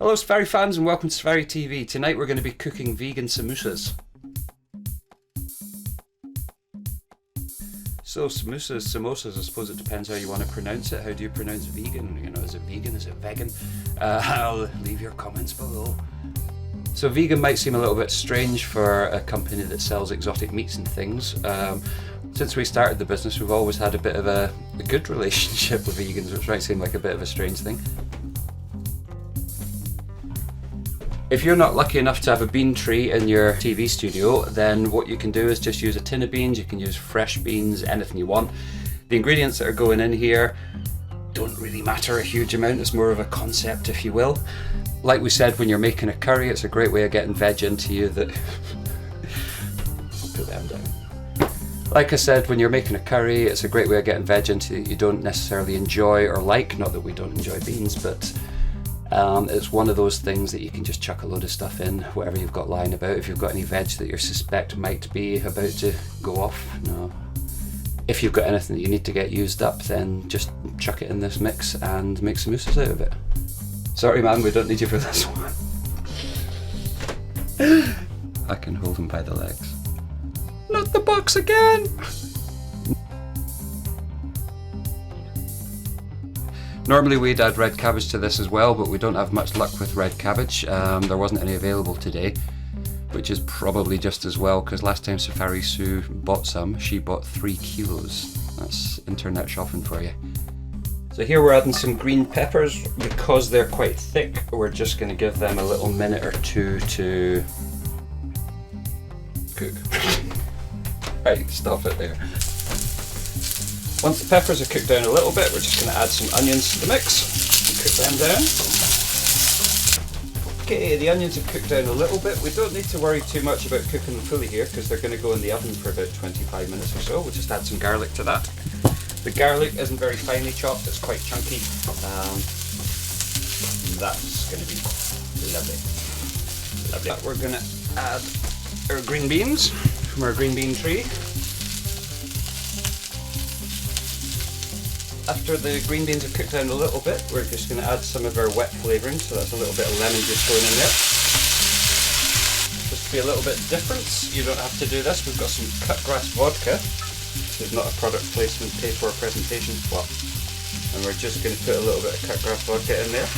Hello Safari fans and welcome to Safari TV. Tonight we're going to be cooking vegan samosas. So samosas, I suppose it depends how you want to pronounce it. How do you pronounce vegan? You know, is it vegan? Is it vegan? I'll leave your comments below. So vegan might seem a little bit strange for a company that sells exotic meats and things. Since we started the business, we've always had a bit of a good relationship with vegans, which might seem like a bit of a strange thing. If you're not lucky enough to have a bean tree in your TV studio, then what you can do is just use a tin of beans. You can use fresh beans, anything you want. The ingredients that are going in here don't really matter a huge amount. It's more of a concept, if you will. Like we said, when you're making a curry, it's a great way of getting veg into you that... Put them down. Like I said, when you're making a curry, it's a great way of getting veg into you that you don't necessarily enjoy or like. Not that we don't enjoy beans, but it's one of those things that you can just chuck a load of stuff in, whatever you've got lying about. If you've got any veg that you suspect might be about to go off, no. If you've got anything that you need to get used up, then just chuck it in this mix and make samosas out of it. Sorry man, we don't need you for this one. I can hold him by the legs. Not the box again! Normally we'd add red cabbage to this as well, but we don't have much luck with red cabbage. There wasn't any available today, which is probably just as well, because last time Safari Sue bought some, she bought 3 kilos. That's internet shopping for you. So here we're adding some green peppers. Because they're quite thick, we're just going to give them a little minute or two to cook. Right, stop it there. Once the peppers are cooked down a little bit, we're just going to add some onions to the mix and cook them down. Okay, the onions are cooked down a little bit. We don't need to worry too much about cooking them fully here because they're going to go in the oven for about 25 minutes or so. We'll just add some garlic to that. The garlic isn't very finely chopped, it's quite chunky. That's going to be lovely. Lovely. We're going to add our green beans from our green bean tree. After the green beans are cooked down a little bit, we're just going to add some of our wet flavouring, so that's a little bit of lemon juice going in there. Just to be a little bit different, you don't have to do this. We've got some cut grass vodka. This is not a product placement, pay for a presentation swap. And we're just going to put a little bit of cut grass vodka in there.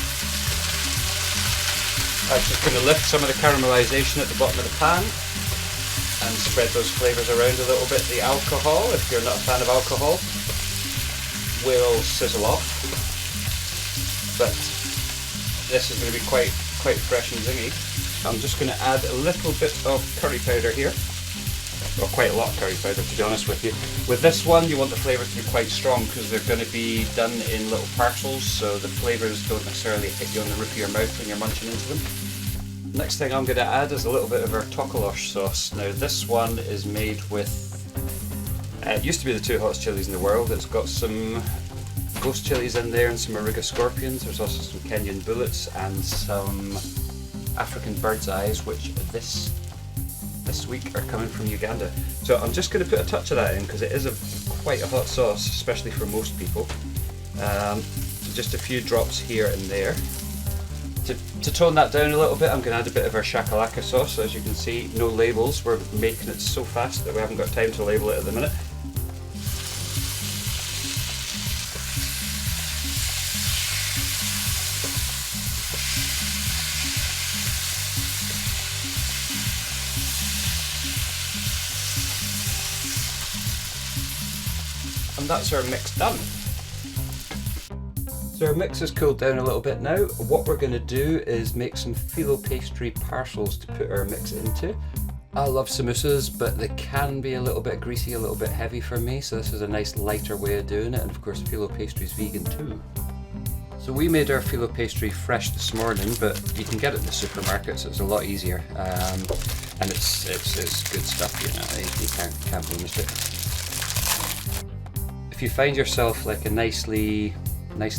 I'm just going to lift some of the caramelisation at the bottom of the pan and spread those flavours around a little bit. The alcohol, if you're not a fan of alcohol, will sizzle off, but this is going to be quite fresh and zingy. I'm just going to add a little bit of curry powder here, or quite a lot of curry powder to be honest with you. With this one you want the flavour to be quite strong because they're going to be done in little parcels, so the flavours don't necessarily hit you on the roof of your mouth when you're munching into them. Next thing I'm going to add is a little bit of our tokolosh sauce. Now this one is made with it used to be the 2 hottest chilies in the world. It's got some ghost chilies in there and some Aruga scorpions. There's also some Kenyan bullets and some African bird's eyes, which this week are coming from Uganda. So I'm just going to put a touch of that in because it is quite a hot sauce, especially for most people. So just a few drops here and there. To tone that down a little bit, I'm going to add a bit of our shakalaka sauce. So as you can see, no labels. We're making it so fast that we haven't got time to label it at the minute. And that's our mix done. So our mix has cooled down a little bit now. What we're going to do is make some Filo Pastry parcels to put our mix into. I love samosas, but they can be a little bit greasy, a little bit heavy for me, so this is a nice lighter way of doing it, and of course Filo Pastry is vegan too. So we made our Filo Pastry fresh this morning, but you can get it in the supermarket, so it's a lot easier, and it's good stuff, you know, you can't limit it. If you find yourself like a nicely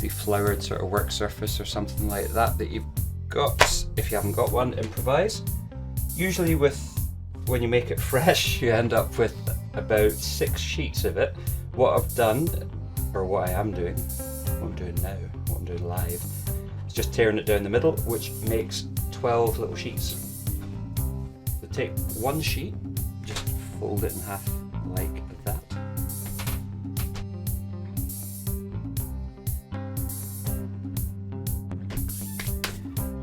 floured sort of work surface or something like that you've got, if you haven't got one, improvise. Usually when you make it fresh, you end up with about 6 sheets of it. What I've done, or what I am doing, what I'm doing now, what I'm doing live, just tearing it down the middle, which makes 12 little sheets. So take one sheet, just fold it in half like that.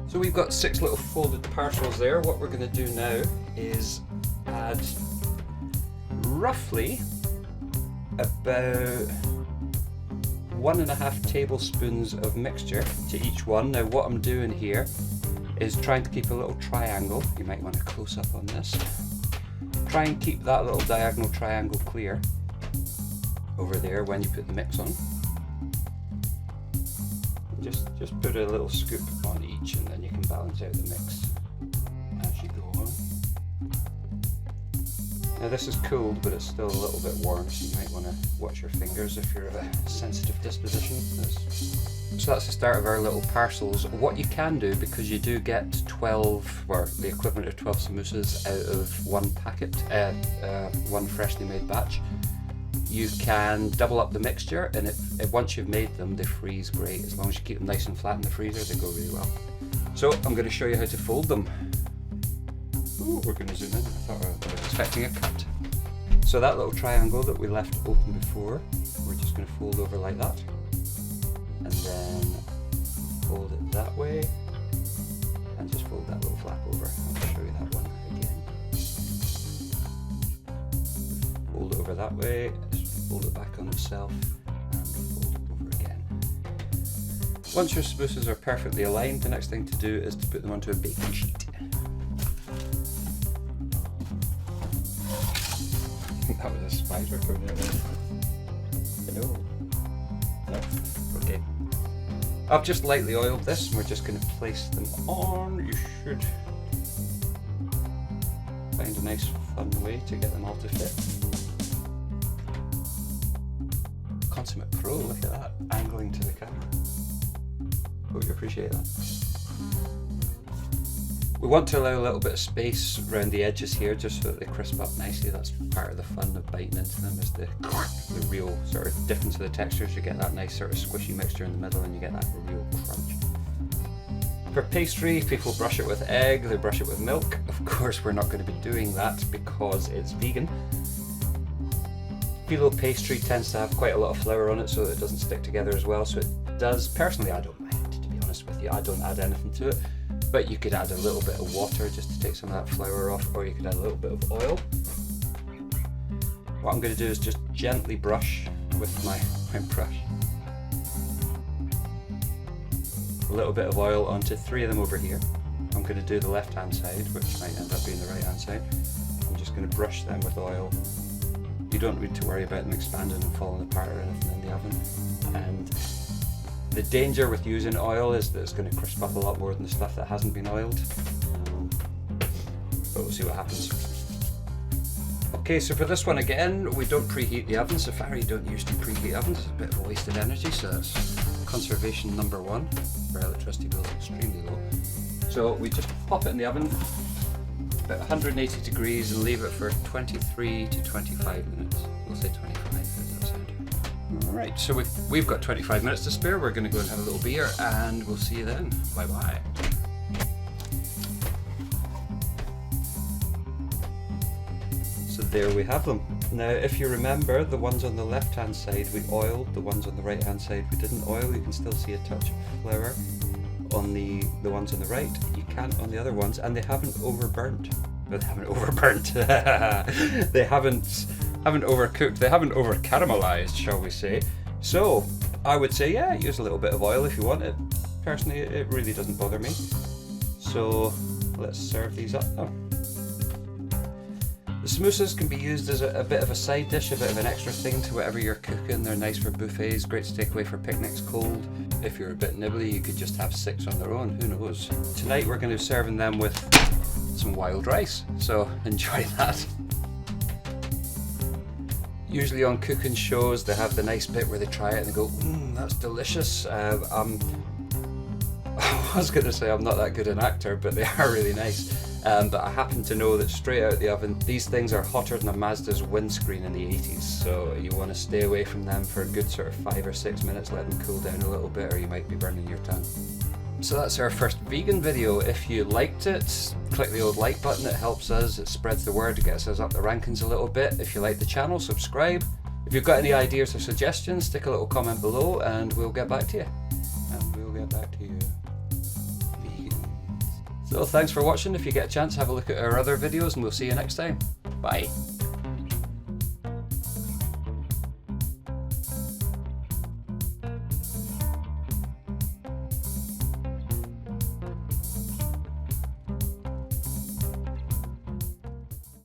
So we've got 6 little folded parcels there. What we're going to do now is add roughly about 1.5 tablespoons of mixture to each one. Now what I'm doing here is trying to keep a little triangle. You might want a close up on this. Try and keep that little diagonal triangle clear over there when you put the mix on. Just put a little scoop on each and then you can balance out the mix as you go on. Now this is cooled, but it's still a little bit warm, so you might want to watch your fingers if you're of a sensitive disposition. So that's the start of our little parcels. What you can do, because you do get 12, or the equivalent of 12 samosas out of one packet, one freshly made batch, you can double up the mixture, and once you've made them, they freeze great. As long as you keep them nice and flat in the freezer, they go really well. So I'm going to show you how to fold them. Ooh, we're going to zoom in. I thought I was expecting a cut. So that little triangle that we left open before, we're just going to fold over like that, and then fold it that way, and just fold that little flap over. I'll show you that one again. Fold it over that way, just fold it back on itself, and fold it over again. Once your samosas are perfectly aligned, the next thing to do is to put them onto a baking sheet. That was a spider coming out there. No. No? Okay. I've just lightly oiled this and we're just going to place them on. You should find a nice fun way to get them all to fit. Consummate pro, look at that, angling to the camera. Hope you appreciate that. We want to allow a little bit of space around the edges here just so that they crisp up nicely. That's part of the fun of biting into them, is the real sort of difference of the textures. You get that nice sort of squishy mixture in the middle and you get that real crunch. For pastry, people brush it with egg, they brush it with milk. Of course, we're not going to be doing that because it's vegan. Filo Pastry tends to have quite a lot of flour on it so that it doesn't stick together as well. So it does. Personally, I don't mind, to be honest with you. I don't add anything to it. But you could add a little bit of water just to take some of that flour off, or you could add a little bit of oil. What I'm going to do is just gently brush with my brush. A little bit of oil onto 3 of them over here. I'm going to do the left hand side, which might end up being the right hand side. I'm just going to brush them with oil. You don't need to worry about them expanding and falling apart or anything in the oven. And the danger with using oil is that it's going to crisp up a lot more than the stuff that hasn't been oiled. But we'll see what happens. Okay, so for this one again, we don't preheat the oven. Safari don't usually preheat ovens. It's a bit of a wasted energy, so that's conservation number 1. Our electricity bill is extremely low. So we just pop it in the oven about 180 degrees and leave it for 23 to 25 minutes. We'll say 25, how does that sound? Alright, so we've got 25 minutes to spare. We're going to go and have a little beer and we'll see you then. Bye bye. So there we have them. Now if you remember, the ones on the left hand side we oiled, the ones on the right hand side we didn't oil. You can still see a touch of flour on the ones on the right. You can't on the other ones, and they haven't overburnt. But they haven't overburnt. They haven't overcooked, they haven't over caramelized, shall we say. So I would say, yeah, use a little bit of oil if you want it. Personally, it really doesn't bother me. So let's serve these up now. The samosas can be used as a bit of a side dish, a bit of an extra thing to whatever you're cooking. They're nice for buffets, great to take away for picnics cold. If you're a bit nibbly, you could just have 6 on their own, who knows. Tonight we're going to be serving them with some wild rice, so enjoy that. Usually on cooking shows they have the nice bit where they try it and they go, that's delicious. I was going to say I'm not that good an actor, but they are really nice. But I happen to know that straight out of the oven, these things are hotter than a Mazda's windscreen in the 80s, so you want to stay away from them for a good sort of 5 or 6 minutes, let them cool down a little bit, or you might be burning your tongue. So that's our first vegan video. If you liked it, click the old like button, it helps us, it spreads the word, it gets us up the rankings a little bit. If you like the channel, subscribe. If you've got any ideas or suggestions, stick a little comment below and we'll get back to you. Vegans. So thanks for watching. If you get a chance, have a look at our other videos and we'll see you next time. Bye.